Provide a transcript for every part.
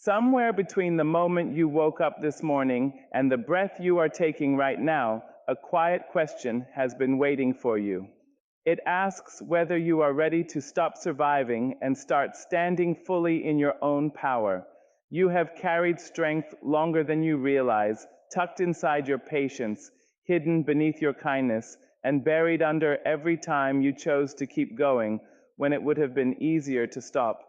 Somewhere between the moment you woke up this morning and the breath you are taking right now, a quiet question has been waiting for you. It asks whether you are ready to stop surviving and start standing fully in your own power. You have carried strength longer than you realize, tucked inside your patience, hidden beneath your kindness, and buried under every time you chose to keep going when it would have been easier to stop.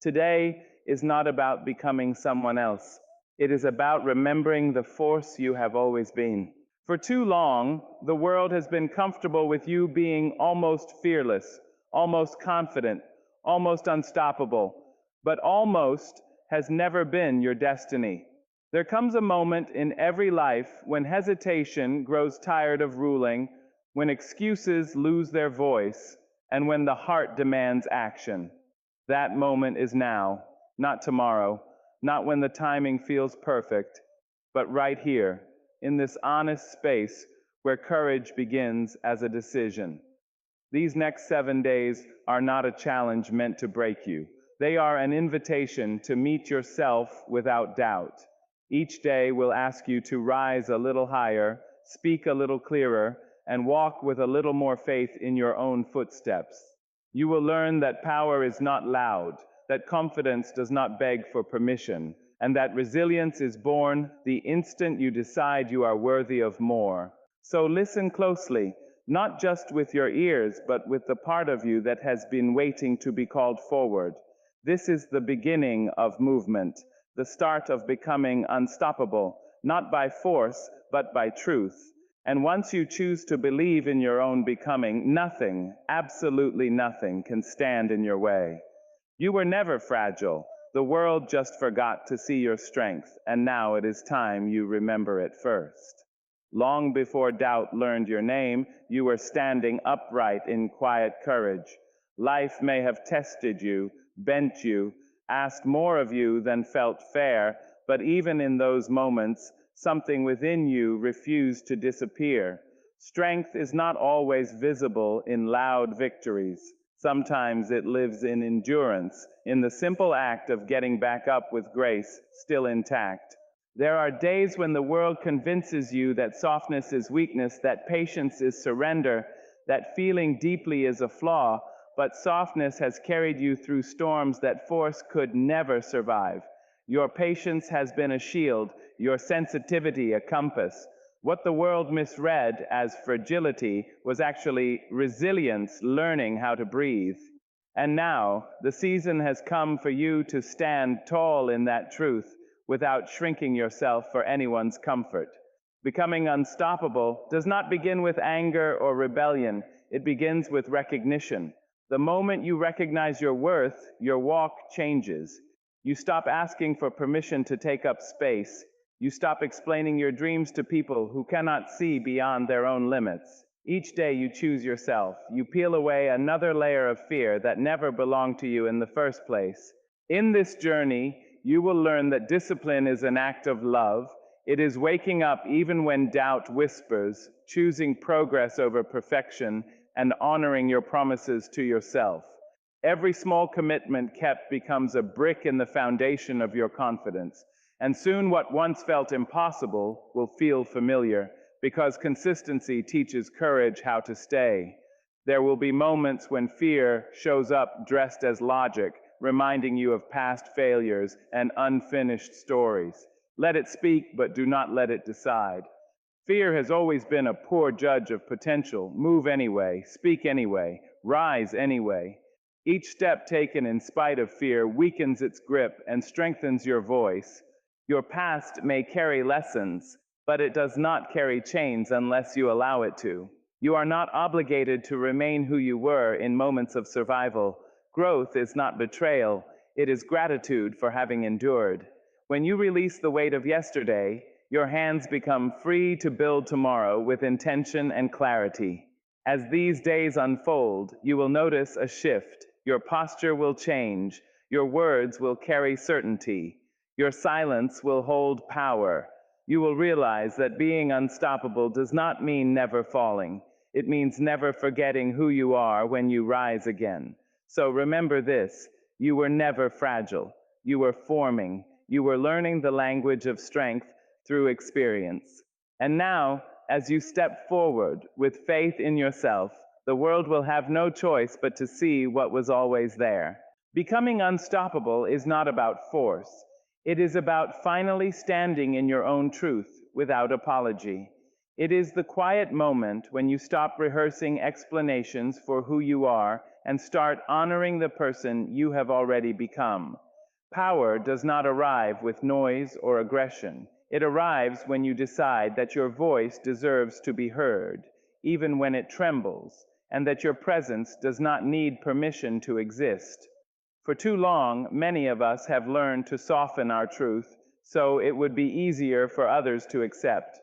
Today is not about becoming someone else. It is about remembering the force you have always been. For too long, the world has been comfortable with you being almost fearless, almost confident, almost unstoppable. But almost has never been your destiny. There comes a moment in every life when hesitation grows tired of ruling, when excuses lose their voice, and when the heart demands action. That moment is now, not tomorrow, not when the timing feels perfect, but right here, in this honest space where courage begins as a decision. These next 7 days are not a challenge meant to break you. They are an invitation to meet yourself without doubt. Each day will ask you to rise a little higher, speak a little clearer, and walk with a little more faith in your own footsteps. You will learn that power is not loud, that confidence does not beg for permission, and that resilience is born the instant you decide you are worthy of more. So listen closely, not just with your ears, but with the part of you that has been waiting to be called forward. This is the beginning of movement, the start of becoming unstoppable, not by force, but by truth. And once you choose to believe in your own becoming, nothing, absolutely nothing, can stand in your way. You were never fragile. The world just forgot to see your strength, and now it is time you remember it first. Long before doubt learned your name, you were standing upright in quiet courage. Life may have tested you, bent you, asked more of you than felt fair, but even in those moments, something within you refused to disappear. Strength is not always visible in loud victories. Sometimes it lives in endurance, in the simple act of getting back up with grace still intact. There are days when the world convinces you that softness is weakness, that patience is surrender, that feeling deeply is a flaw, but softness has carried you through storms that force could never survive. Your patience has been a shield, your sensitivity a compass. What the world misread as fragility was actually resilience, learning how to breathe. And now, the season has come for you to stand tall in that truth without shrinking yourself for anyone's comfort. Becoming unstoppable does not begin with anger or rebellion, it begins with recognition. The moment you recognize your worth, your walk changes. You stop asking for permission to take up space. You stop explaining your dreams to people who cannot see beyond their own limits. Each day you choose yourself. You peel away another layer of fear that never belonged to you in the first place. In this journey, you will learn that discipline is an act of love. It is waking up even when doubt whispers, choosing progress over perfection, and honoring your promises to yourself. Every small commitment kept becomes a brick in the foundation of your confidence. And soon what once felt impossible will feel familiar, because consistency teaches courage how to stay. There will be moments when fear shows up dressed as logic, reminding you of past failures and unfinished stories. Let it speak, but do not let it decide. Fear has always been a poor judge of potential. Move anyway, speak anyway, rise anyway. Each step taken in spite of fear weakens its grip and strengthens your voice. Your past may carry lessons, but it does not carry chains unless you allow it to. You are not obligated to remain who you were in moments of survival. Growth is not betrayal, it is gratitude for having endured. When you release the weight of yesterday, your hands become free to build tomorrow with intention and clarity. As these days unfold, you will notice a shift. Your posture will change. Your words will carry certainty. Your silence will hold power. You will realize that being unstoppable does not mean never falling. It means never forgetting who you are when you rise again. So remember this: you were never fragile. You were forming. You were learning the language of strength through experience. And now, as you step forward with faith in yourself, the world will have no choice but to see what was always there. Becoming unstoppable is not about force. It is about finally standing in your own truth without apology. It is the quiet moment when you stop rehearsing explanations for who you are and start honoring the person you have already become. Power does not arrive with noise or aggression. It arrives when you decide that your voice deserves to be heard, even when it trembles, and that your presence does not need permission to exist. For too long, many of us have learned to soften our truth so it would be easier for others to accept.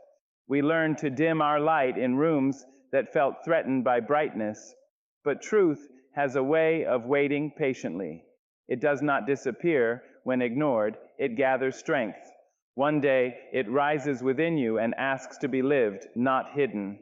We learned to dim our light in rooms that felt threatened by brightness, but truth has a way of waiting patiently. It does not disappear when ignored, it gathers strength. One day, it rises within you and asks to be lived, not hidden.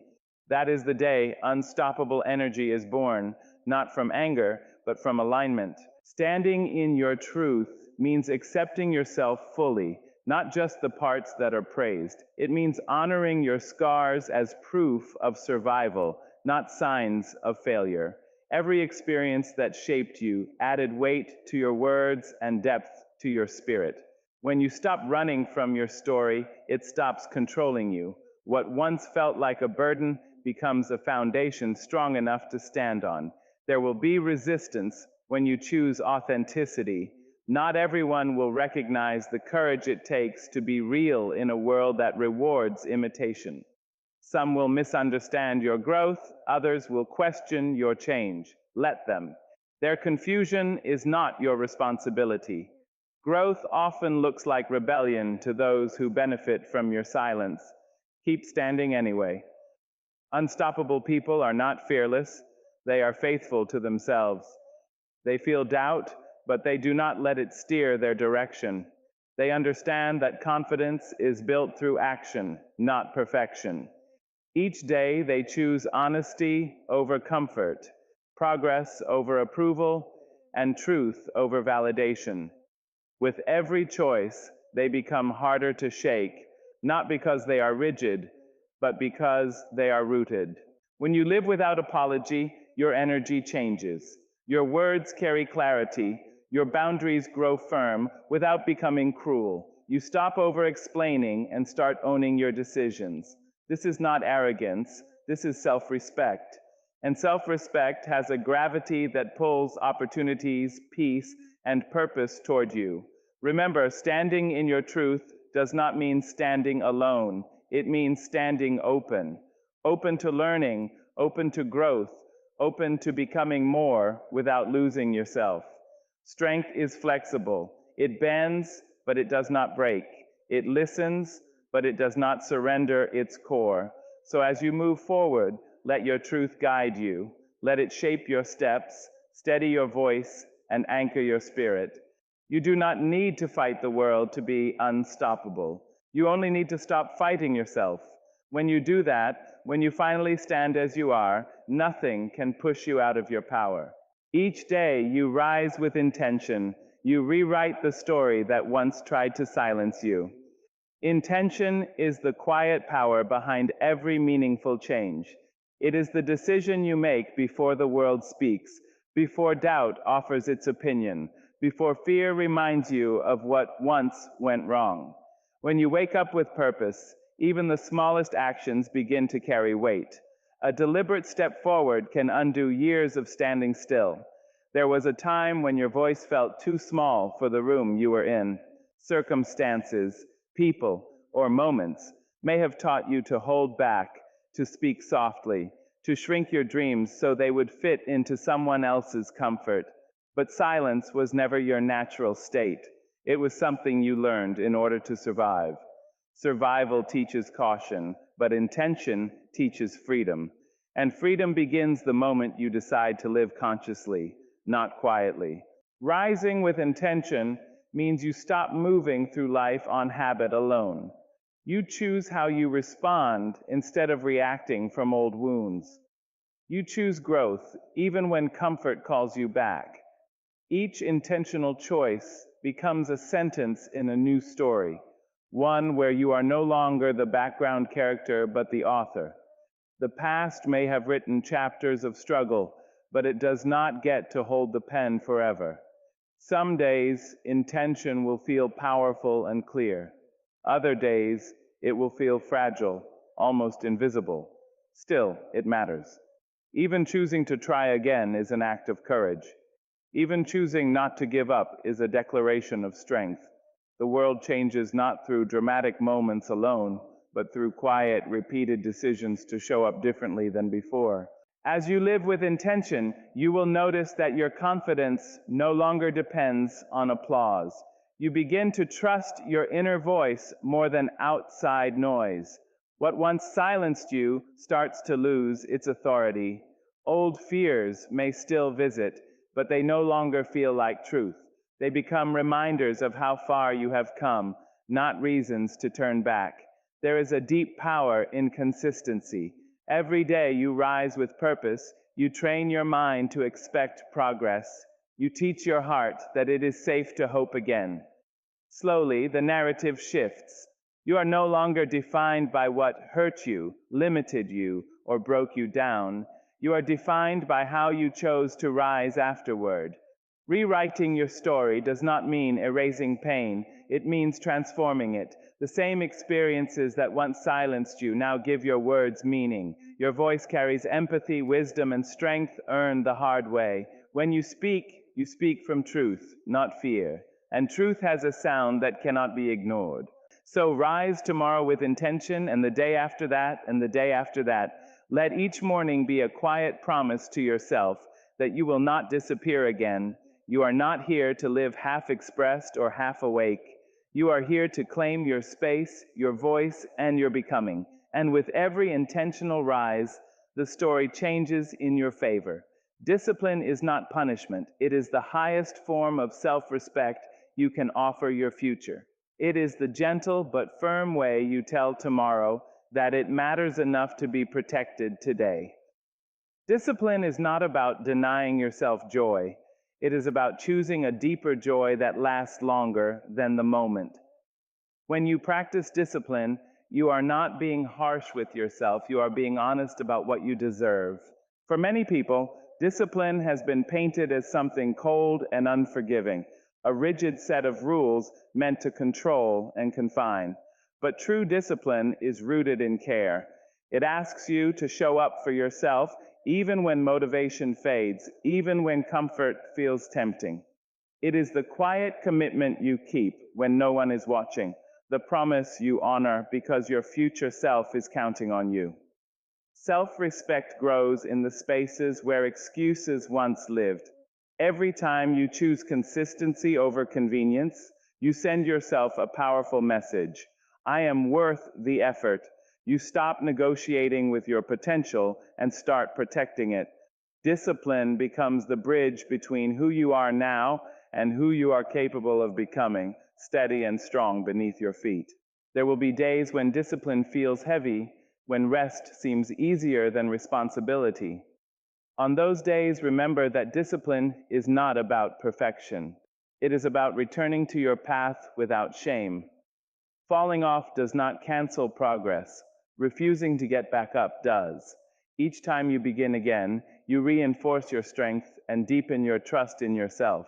That is the day unstoppable energy is born, not from anger, but from alignment. Standing in your truth means accepting yourself fully, not just the parts that are praised. It means honoring your scars as proof of survival, not signs of failure. Every experience that shaped you added weight to your words and depth to your spirit. When you stop running from your story, it stops controlling you. What once felt like a burden becomes a foundation strong enough to stand on. There will be resistance when you choose authenticity. Not everyone will recognize the courage it takes to be real in a world that rewards imitation. Some will misunderstand your growth, others will question your change. Let them. Their confusion is not your responsibility. Growth often looks like rebellion to those who benefit from your silence. Keep standing anyway. Unstoppable people are not fearless, they are faithful to themselves. They feel doubt, but they do not let it steer their direction. They understand that confidence is built through action, not perfection. Each day they choose honesty over comfort, progress over approval, and truth over validation. With every choice, they become harder to shake, not because they are rigid, but because they are rooted. When you live without apology, your energy changes. Your words carry clarity. Your boundaries grow firm without becoming cruel. You stop over-explaining and start owning your decisions. This is not arrogance. This is self-respect. And self-respect has a gravity that pulls opportunities, peace, and purpose toward you. Remember, standing in your truth does not mean standing alone. It means standing open. Open to learning, open to growth, open to becoming more without losing yourself. Strength is flexible. It bends, but it does not break. It listens, but it does not surrender its core. So as you move forward, let your truth guide you. Let it shape your steps, steady your voice, and anchor your spirit. You do not need to fight the world to be unstoppable. You only need to stop fighting yourself. When you do that, when you finally stand as you are, nothing can push you out of your power. Each day you rise with intention. You rewrite the story that once tried to silence you. Intention is the quiet power behind every meaningful change. It is the decision you make before the world speaks, before doubt offers its opinion, before fear reminds you of what once went wrong. When you wake up with purpose, even the smallest actions begin to carry weight. A deliberate step forward can undo years of standing still. There was a time when your voice felt too small for the room you were in. Circumstances, people, or moments may have taught you to hold back, to speak softly, to shrink your dreams so they would fit into someone else's comfort. But silence was never your natural state. It was something you learned in order to survive. Survival teaches caution, but intention teaches freedom. And freedom begins the moment you decide to live consciously, not quietly. Rising with intention means you stop moving through life on habit alone. You choose how you respond instead of reacting from old wounds. You choose growth even when comfort calls you back. Each intentional choice becomes a sentence in a new story, one where you are no longer the background character but the author. The past may have written chapters of struggle, but it does not get to hold the pen forever. Some days, intention will feel powerful and clear. Other days, it will feel fragile, almost invisible. Still, it matters. Even choosing to try again is an act of courage. Even choosing not to give up is a declaration of strength. The world changes not through dramatic moments alone, but through quiet, repeated decisions to show up differently than before. As you live with intention, you will notice that your confidence no longer depends on applause. You begin to trust your inner voice more than outside noise. What once silenced you starts to lose its authority. Old fears may still visit, but they no longer feel like truth. They become reminders of how far you have come, not reasons to turn back. There is a deep power in consistency. Every day you rise with purpose, you train your mind to expect progress. You teach your heart that it is safe to hope again. Slowly, the narrative shifts. You are no longer defined by what hurt you, limited you, or broke you down. You are defined by how you chose to rise afterward. Rewriting your story does not mean erasing pain, it means transforming it. The same experiences that once silenced you now give your words meaning. Your voice carries empathy, wisdom, and strength earned the hard way. When you speak from truth, not fear. And truth has a sound that cannot be ignored. So rise tomorrow with intention, and the day after that, and the day after that. Let each morning be a quiet promise to yourself that you will not disappear again. You are not here to live half expressed or half awake. You are here to claim your space, your voice, and your becoming. And with every intentional rise, the story changes in your favor. Discipline is not punishment. It is the highest form of self-respect you can offer your future. It is the gentle but firm way you tell tomorrow that it matters enough to be protected today. Discipline is not about denying yourself joy. It is about choosing a deeper joy that lasts longer than the moment. When you practice discipline, you are not being harsh with yourself. You are being honest about what you deserve. For many people, discipline has been painted as something cold and unforgiving, a rigid set of rules meant to control and confine. But true discipline is rooted in care. It asks you to show up for yourself even when motivation fades, even when comfort feels tempting. It is the quiet commitment you keep when no one is watching, the promise you honor because your future self is counting on you. Self-respect grows in the spaces where excuses once lived. Every time you choose consistency over convenience, you send yourself a powerful message. I am worth the effort. You stop negotiating with your potential and start protecting it. Discipline becomes the bridge between who you are now and who you are capable of becoming, steady and strong beneath your feet. There will be days when discipline feels heavy, when rest seems easier than responsibility. On those days, remember that discipline is not about perfection. It is about returning to your path without shame. Falling off does not cancel progress. Refusing to get back up does. Each time you begin again, you reinforce your strength and deepen your trust in yourself.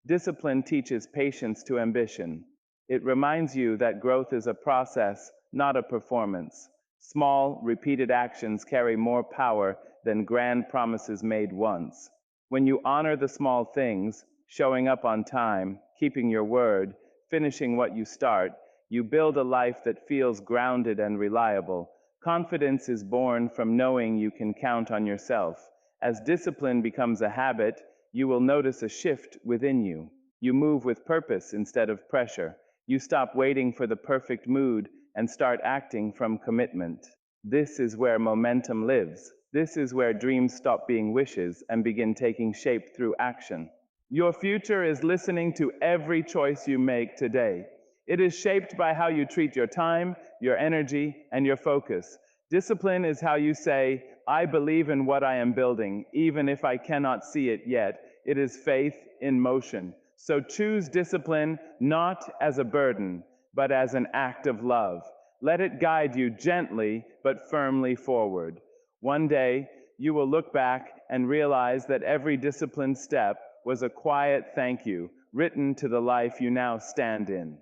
Discipline teaches patience to ambition. It reminds you that growth is a process, not a performance. Small, repeated actions carry more power than grand promises made once. When you honor the small things, showing up on time, keeping your word, finishing what you start, you build a life that feels grounded and reliable. Confidence is born from knowing you can count on yourself. As discipline becomes a habit, you will notice a shift within you. You move with purpose instead of pressure. You stop waiting for the perfect mood and start acting from commitment. This is where momentum lives. This is where dreams stop being wishes and begin taking shape through action. Your future is listening to every choice you make today. It is shaped by how you treat your time, your energy, and your focus. Discipline is how you say, I believe in what I am building, even if I cannot see it yet. It is faith in motion. So choose discipline not as a burden, but as an act of love. Let it guide you gently but firmly forward. One day, you will look back and realize that every disciplined step was a quiet thank you written to the life you now stand in.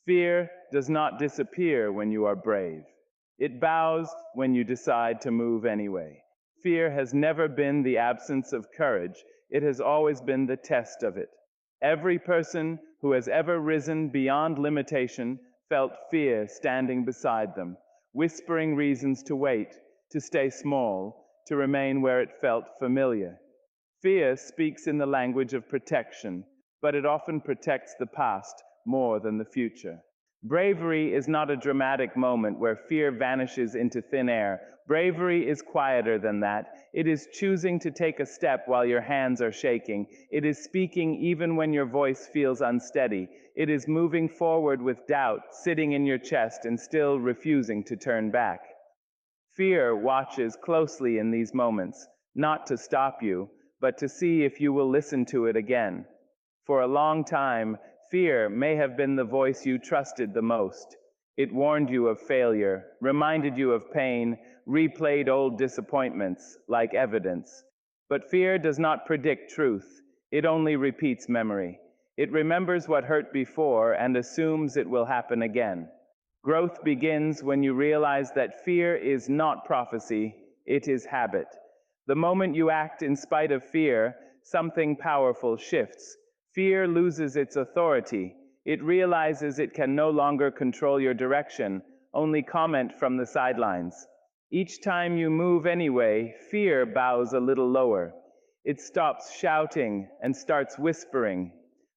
Fear does not disappear when you are brave. It bows when you decide to move anyway. Fear has never been the absence of courage, it has always been the test of it. Every person who has ever risen beyond limitation felt fear standing beside them, whispering reasons to wait, to stay small, to remain where it felt familiar. Fear speaks in the language of protection, but it often protects the past more than the future. Bravery is not a dramatic moment where fear vanishes into thin air. Bravery is quieter than that. It is choosing to take a step while your hands are shaking. It is speaking even when your voice feels unsteady. It is moving forward with doubt sitting in your chest and still refusing to turn back. Fear watches closely in these moments, not to stop you, but to see if you will listen to it again. For a long time, fear may have been the voice you trusted the most. It warned you of failure, reminded you of pain, replayed old disappointments like evidence. But fear does not predict truth, it only repeats memory. It remembers what hurt before and assumes it will happen again. Growth begins when you realize that fear is not prophecy, it is habit. The moment you act in spite of fear, something powerful shifts. Fear loses its authority. It realizes it can no longer control your direction, only comment from the sidelines. Each time you move anyway, fear bows a little lower. It stops shouting and starts whispering.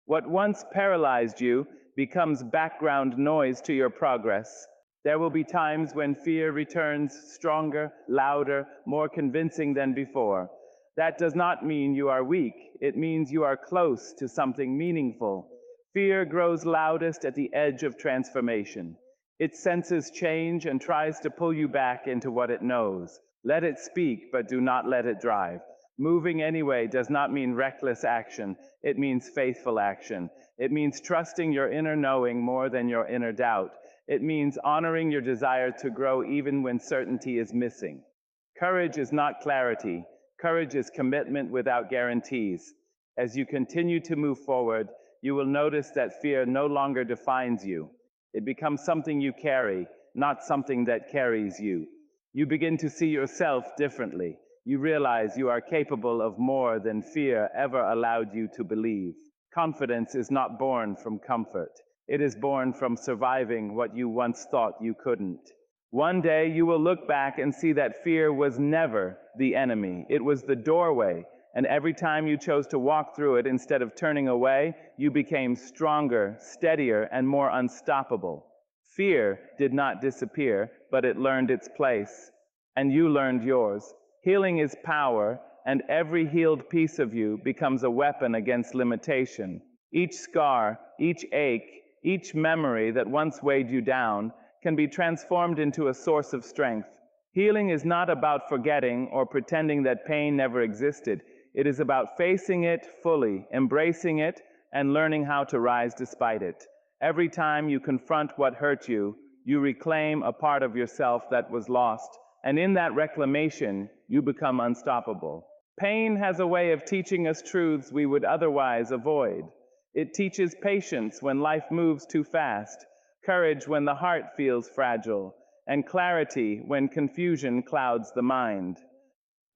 What once paralyzed you becomes background noise to your progress. There will be times when fear returns stronger, louder, more convincing than before. That does not mean you are weak. It means you are close to something meaningful. Fear grows loudest at the edge of transformation. It senses change and tries to pull you back into what it knows. Let it speak, but do not let it drive. Moving anyway does not mean reckless action. It means faithful action. It means trusting your inner knowing more than your inner doubt. It means honoring your desire to grow even when certainty is missing. Courage is not clarity. Courage is commitment without guarantees. As you continue to move forward, you will notice that fear no longer defines you. It becomes something you carry, not something that carries you. You begin to see yourself differently. You realize you are capable of more than fear ever allowed you to believe. Confidence is not born from comfort. It is born from surviving what you once thought you couldn't. One day you will look back and see that fear was never the enemy. It was the doorway, and every time you chose to walk through it instead of turning away, you became stronger, steadier, and more unstoppable. Fear did not disappear, but it learned its place, and you learned yours. Healing is power, and every healed piece of you becomes a weapon against limitation. Each scar, each ache, each memory that once weighed you down can be transformed into a source of strength. Healing is not about forgetting or pretending that pain never existed. It is about facing it fully, embracing it, and learning how to rise despite it. Every time you confront what hurt you, you reclaim a part of yourself that was lost, and in that reclamation, you become unstoppable. Pain has a way of teaching us truths we would otherwise avoid. It teaches patience when life moves too fast, courage when the heart feels fragile, and clarity when confusion clouds the mind.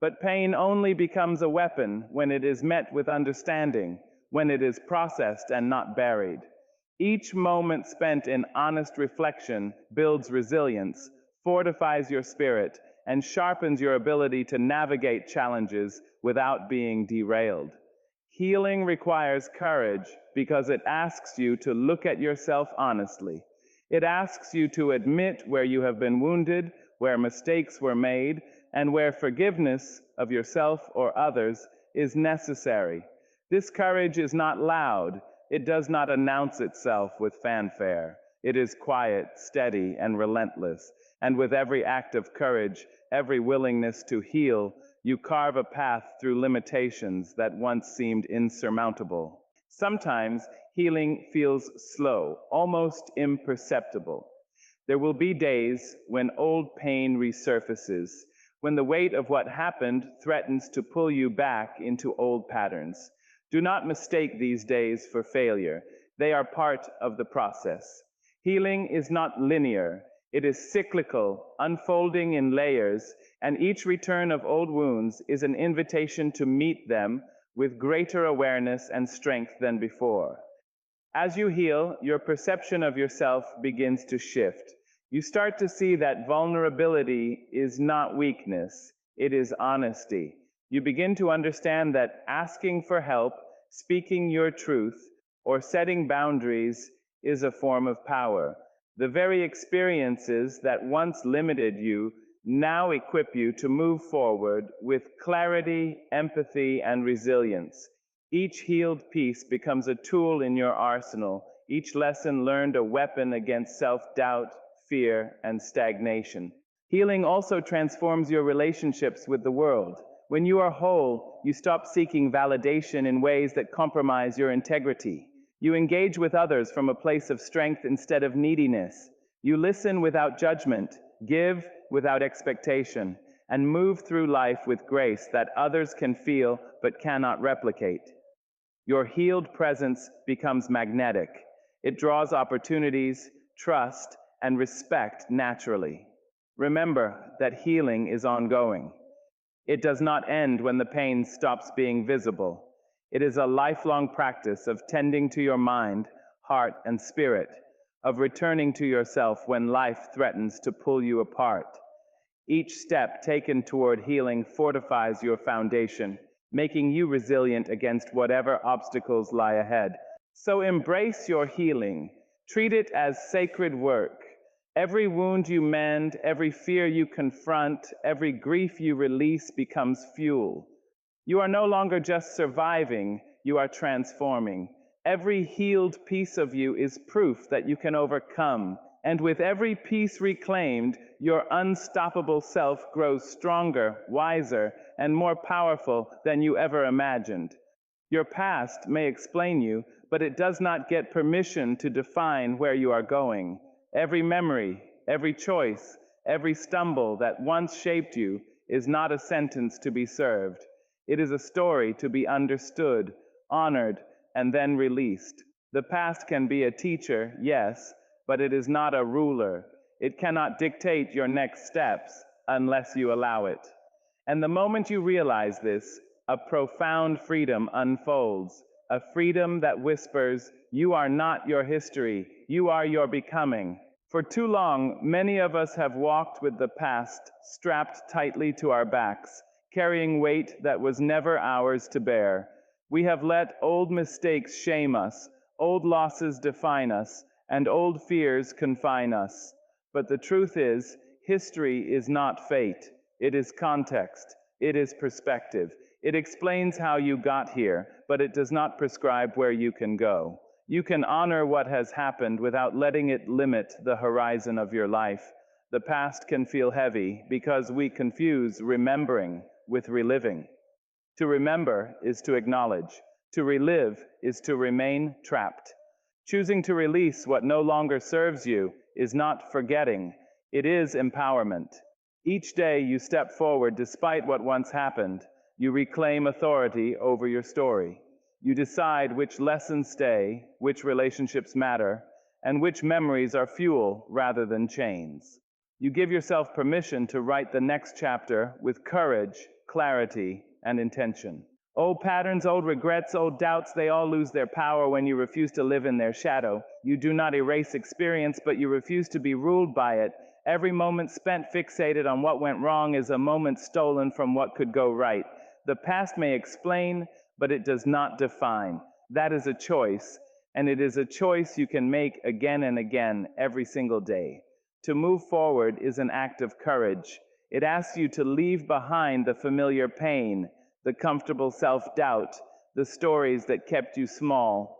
But pain only becomes a weapon when it is met with understanding, when it is processed and not buried. Each moment spent in honest reflection builds resilience, fortifies your spirit, and sharpens your ability to navigate challenges without being derailed. Healing requires courage because it asks you to look at yourself honestly. It asks you to admit where you have been wounded, where mistakes were made, and where forgiveness of yourself or others is necessary. This courage is not loud. It does not announce itself with fanfare. It is quiet, steady, and relentless. And with every act of courage, every willingness to heal, you carve a path through limitations that once seemed insurmountable. Sometimes healing feels slow, almost imperceptible. There will be days when old pain resurfaces, when the weight of what happened threatens to pull you back into old patterns. Do not mistake these days for failure. They are part of the process. Healing is not linear. It is cyclical, unfolding in layers, and each return of old wounds is an invitation to meet them with greater awareness and strength than before. As you heal, your perception of yourself begins to shift. You start to see that vulnerability is not weakness, it is honesty. You begin to understand that asking for help, speaking your truth, or setting boundaries is a form of power. The very experiences that once limited you now equip you to move forward with clarity, empathy, and resilience. Each healed piece becomes a tool in your arsenal, each lesson learned a weapon against self-doubt, fear, and stagnation. Healing also transforms your relationships with the world. When you are whole, you stop seeking validation in ways that compromise your integrity. You engage with others from a place of strength instead of neediness. You listen without judgment, give without expectation, and move through life with grace that others can feel but cannot replicate. Your healed presence becomes magnetic. It draws opportunities, trust, and respect naturally. Remember that healing is ongoing. It does not end when the pain stops being visible. It is a lifelong practice of tending to your mind, heart, and spirit, of returning to yourself when life threatens to pull you apart. Each step taken toward healing fortifies your foundation, making you resilient against whatever obstacles lie ahead. So embrace your healing. Treat it as sacred work. Every wound you mend, every fear you confront, every grief you release becomes fuel. You are no longer just surviving, you are transforming. Every healed piece of you is proof that you can overcome. And with every piece reclaimed, your unstoppable self grows stronger, wiser, and more powerful than you ever imagined. Your past may explain you, but it does not get permission to define where you are going. Every memory, every choice, every stumble that once shaped you is not a sentence to be served. It is a story to be understood, honored, and then released. The past can be a teacher, yes, but it is not a ruler. It cannot dictate your next steps unless you allow it. And the moment you realize this, a profound freedom unfolds, a freedom that whispers, "You are not your history, you are your becoming." For too long, many of us have walked with the past strapped tightly to our backs, carrying weight that was never ours to bear. We have let old mistakes shame us, old losses define us, and old fears confine us. But the truth is, history is not fate. It is context. It is perspective. It explains how you got here, but it does not prescribe where you can go. You can honor what has happened without letting it limit the horizon of your life. The past can feel heavy because we confuse remembering with reliving. To remember is to acknowledge. To relive is to remain trapped. Choosing to release what no longer serves you is not forgetting, it is empowerment. Each day you step forward despite what once happened, you reclaim authority over your story. You decide which lessons stay, which relationships matter, and which memories are fuel rather than chains. You give yourself permission to write the next chapter with courage, clarity, and intention. Old patterns, old regrets, old doubts, they all lose their power when you refuse to live in their shadow. You do not erase experience, but you refuse to be ruled by it. Every moment spent fixated on what went wrong is a moment stolen from what could go right. The past may explain, but it does not define. That is a choice, and it is a choice you can make again and again every single day. To move forward is an act of courage. It asks you to leave behind the familiar pain, the comfortable self-doubt, the stories that kept you small.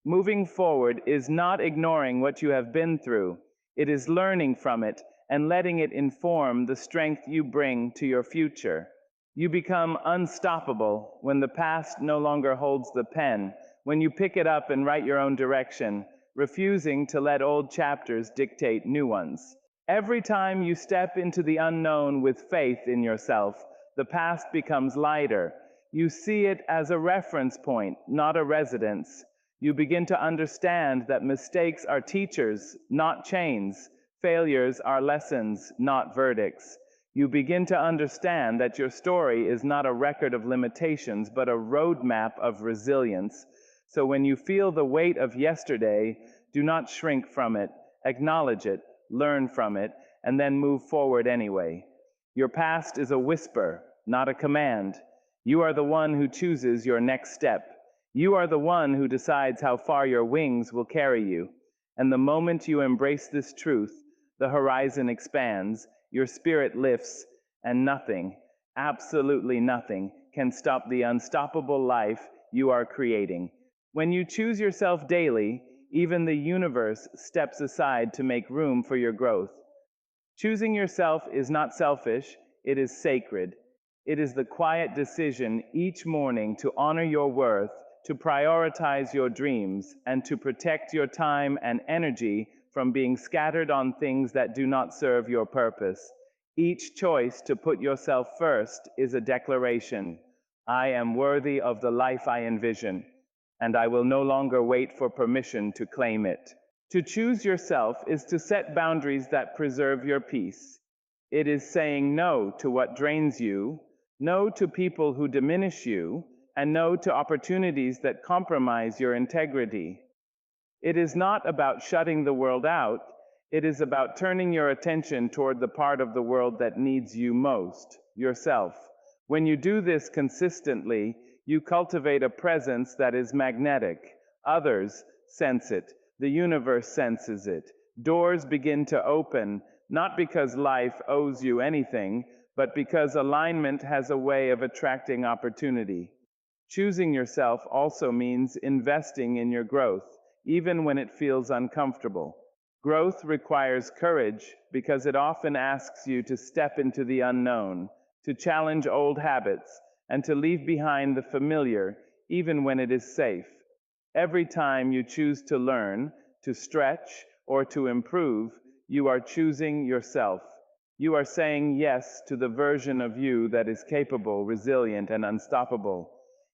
Moving forward is not ignoring what you have been through. It is learning from it and letting it inform the strength you bring to your future. You become unstoppable when the past no longer holds the pen, when you pick it up and write your own direction, refusing to let old chapters dictate new ones. Every time you step into the unknown with faith in yourself, the past becomes lighter. You see it as a reference point, not a residence. You begin to understand that mistakes are teachers, not chains. Failures are lessons, not verdicts. You begin to understand that your story is not a record of limitations, but a roadmap of resilience. So when you feel the weight of yesterday, do not shrink from it. Acknowledge it, learn from it, and then move forward anyway. Your past is a whisper, not a command. You are the one who chooses your next step. You are the one who decides how far your wings will carry you. And the moment you embrace this truth, the horizon expands, your spirit lifts, and nothing, absolutely nothing, can stop the unstoppable life you are creating. When you choose yourself daily, even the universe steps aside to make room for your growth. Choosing yourself is not selfish, it is sacred. It is the quiet decision each morning to honor your worth, to prioritize your dreams, and to protect your time and energy from being scattered on things that do not serve your purpose. Each choice to put yourself first is a declaration. I am worthy of the life I envision, and I will no longer wait for permission to claim it. To choose yourself is to set boundaries that preserve your peace. It is saying no to what drains you, no to people who diminish you, and no to opportunities that compromise your integrity. It is not about shutting the world out, it is about turning your attention toward the part of the world that needs you most, yourself. When you do this consistently, you cultivate a presence that is magnetic. Others sense it. The universe senses it. Doors begin to open, not because life owes you anything, but because alignment has a way of attracting opportunity. Choosing yourself also means investing in your growth, even when it feels uncomfortable. Growth requires courage because it often asks you to step into the unknown, to challenge old habits, and to leave behind the familiar, even when it is safe. Every time you choose to learn, to stretch, or to improve, you are choosing yourself. You are saying yes to the version of you that is capable, resilient, and unstoppable.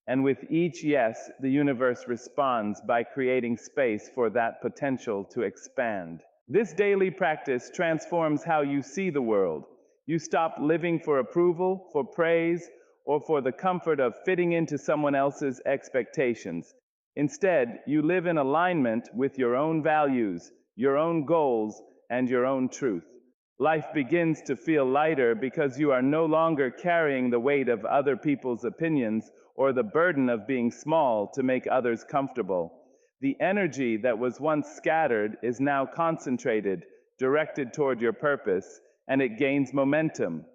And with each yes, the universe responds by creating space for that potential to expand. This daily practice transforms how you see the world. You stop living for approval, for praise, or for the comfort of fitting into someone else's expectations. Instead, you live in alignment with your own values, your own goals, and your own truth. Life begins to feel lighter because you are no longer carrying the weight of other people's opinions or the burden of being small to make others comfortable. The energy that was once scattered is now concentrated, directed toward your purpose, and it gains momentum.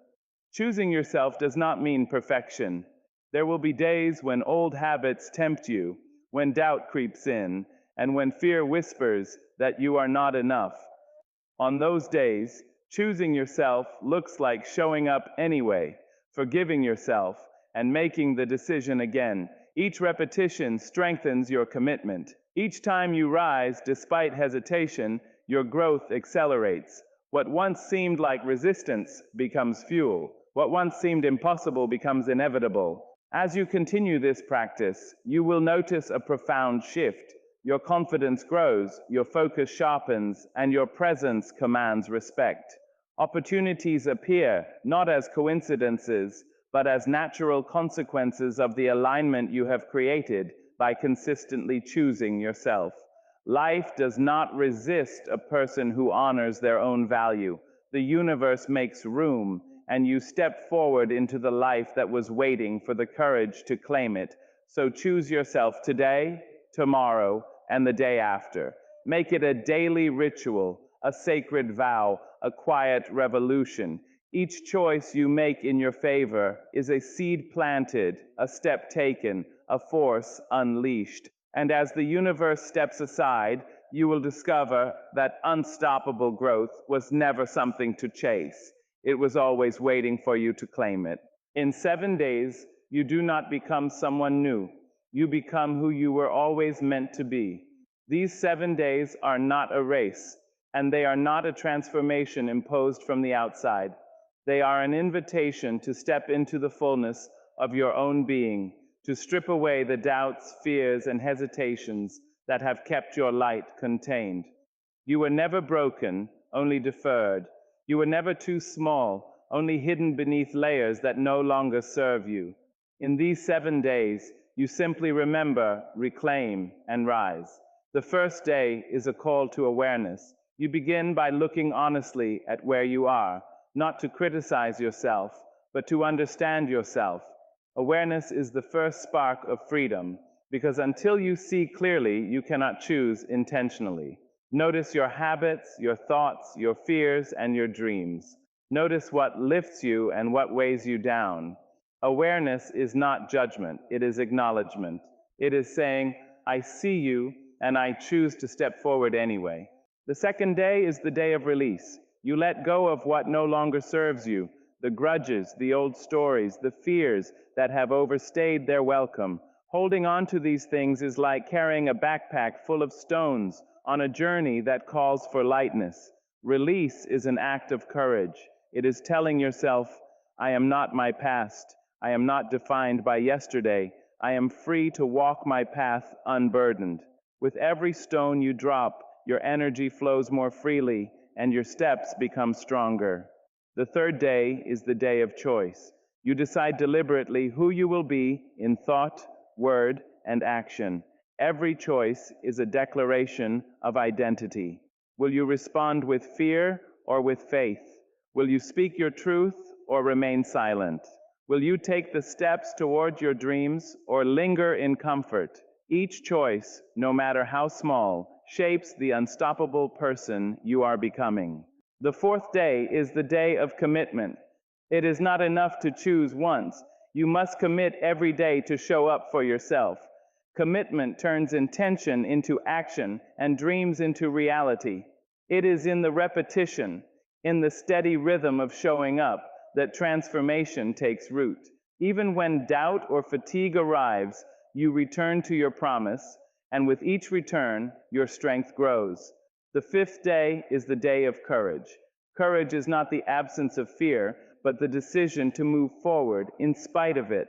Choosing yourself does not mean perfection. There will be days when old habits tempt you, when doubt creeps in, and when fear whispers that you are not enough. On those days, choosing yourself looks like showing up anyway, forgiving yourself, and making the decision again. Each repetition strengthens your commitment. Each time you rise despite hesitation, your growth accelerates. What once seemed like resistance becomes fuel. What once seemed impossible becomes inevitable. As you continue this practice, you will notice a profound shift. Your confidence grows, your focus sharpens, and your presence commands respect. Opportunities appear not as coincidences, but as natural consequences of the alignment you have created by consistently choosing yourself. Life does not resist a person who honors their own value. The universe makes room, and you step forward into the life that was waiting for the courage to claim it. So choose yourself today, tomorrow, and the day after. Make it a daily ritual, a sacred vow, a quiet revolution. Each choice you make in your favor is a seed planted, a step taken, a force unleashed. And as the universe steps aside, you will discover that unstoppable growth was never something to chase. It was always waiting for you to claim it. In 7 days, you do not become someone new. You become who you were always meant to be. These 7 days are not a race, and they are not a transformation imposed from the outside. They are an invitation to step into the fullness of your own being, to strip away the doubts, fears, and hesitations that have kept your light contained. You were never broken, only deferred. You were never too small, only hidden beneath layers that no longer serve you. In these 7 days, you simply remember, reclaim, and rise. The first day is a call to awareness. You begin by looking honestly at where you are, not to criticize yourself, but to understand yourself. Awareness is the first spark of freedom, because until you see clearly, you cannot choose intentionally. Notice your habits, your thoughts, your fears, and your dreams. Notice what lifts you and what weighs you down. Awareness is not judgment, it is acknowledgement. It is saying, I see you, and I choose to step forward anyway. The second day is the day of release. You let go of what no longer serves you, the grudges, the old stories, the fears that have overstayed their welcome. Holding on to these things is like carrying a backpack full of stones on a journey that calls for lightness. Release is an act of courage. It is telling yourself, I am not my past. I am not defined by yesterday. I am free to walk my path unburdened. With every stone you drop, your energy flows more freely and your steps become stronger. The third day is the day of choice. You decide deliberately who you will be in thought, word, and action. Every choice is a declaration of identity. Will you respond with fear or with faith? Will you speak your truth or remain silent? Will you take the steps toward your dreams or linger in comfort? Each choice, no matter how small, shapes the unstoppable person you are becoming. The fourth day is the day of commitment. It is not enough to choose once. You must commit every day to show up for yourself. Commitment turns intention into action and dreams into reality. It is in the repetition, in the steady rhythm of showing up, that transformation takes root. Even when doubt or fatigue arrives, you return to your promise, and with each return, your strength grows. The fifth day is the day of courage. Courage is not the absence of fear, but the decision to move forward in spite of it.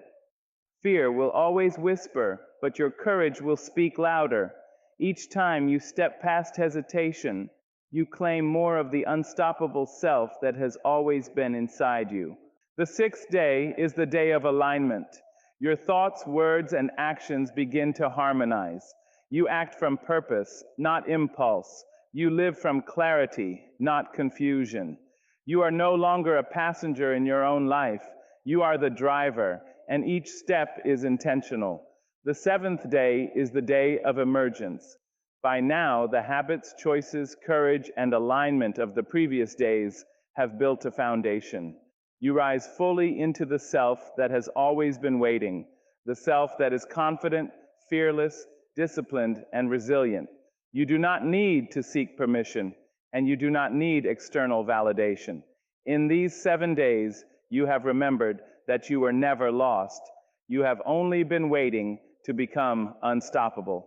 Fear will always whisper, but your courage will speak louder. Each time you step past hesitation, you claim more of the unstoppable self that has always been inside you. The sixth day is the day of alignment. Your thoughts, words, and actions begin to harmonize. You act from purpose, not impulse. You live from clarity, not confusion. You are no longer a passenger in your own life. You are the driver, and each step is intentional. The seventh day is the day of emergence. By now, the habits, choices, courage, and alignment of the previous days have built a foundation. You rise fully into the self that has always been waiting, the self that is confident, fearless, disciplined, and resilient. You do not need to seek permission, and you do not need external validation. In these 7 days, you have remembered that you were never lost. You have only been waiting to become unstoppable.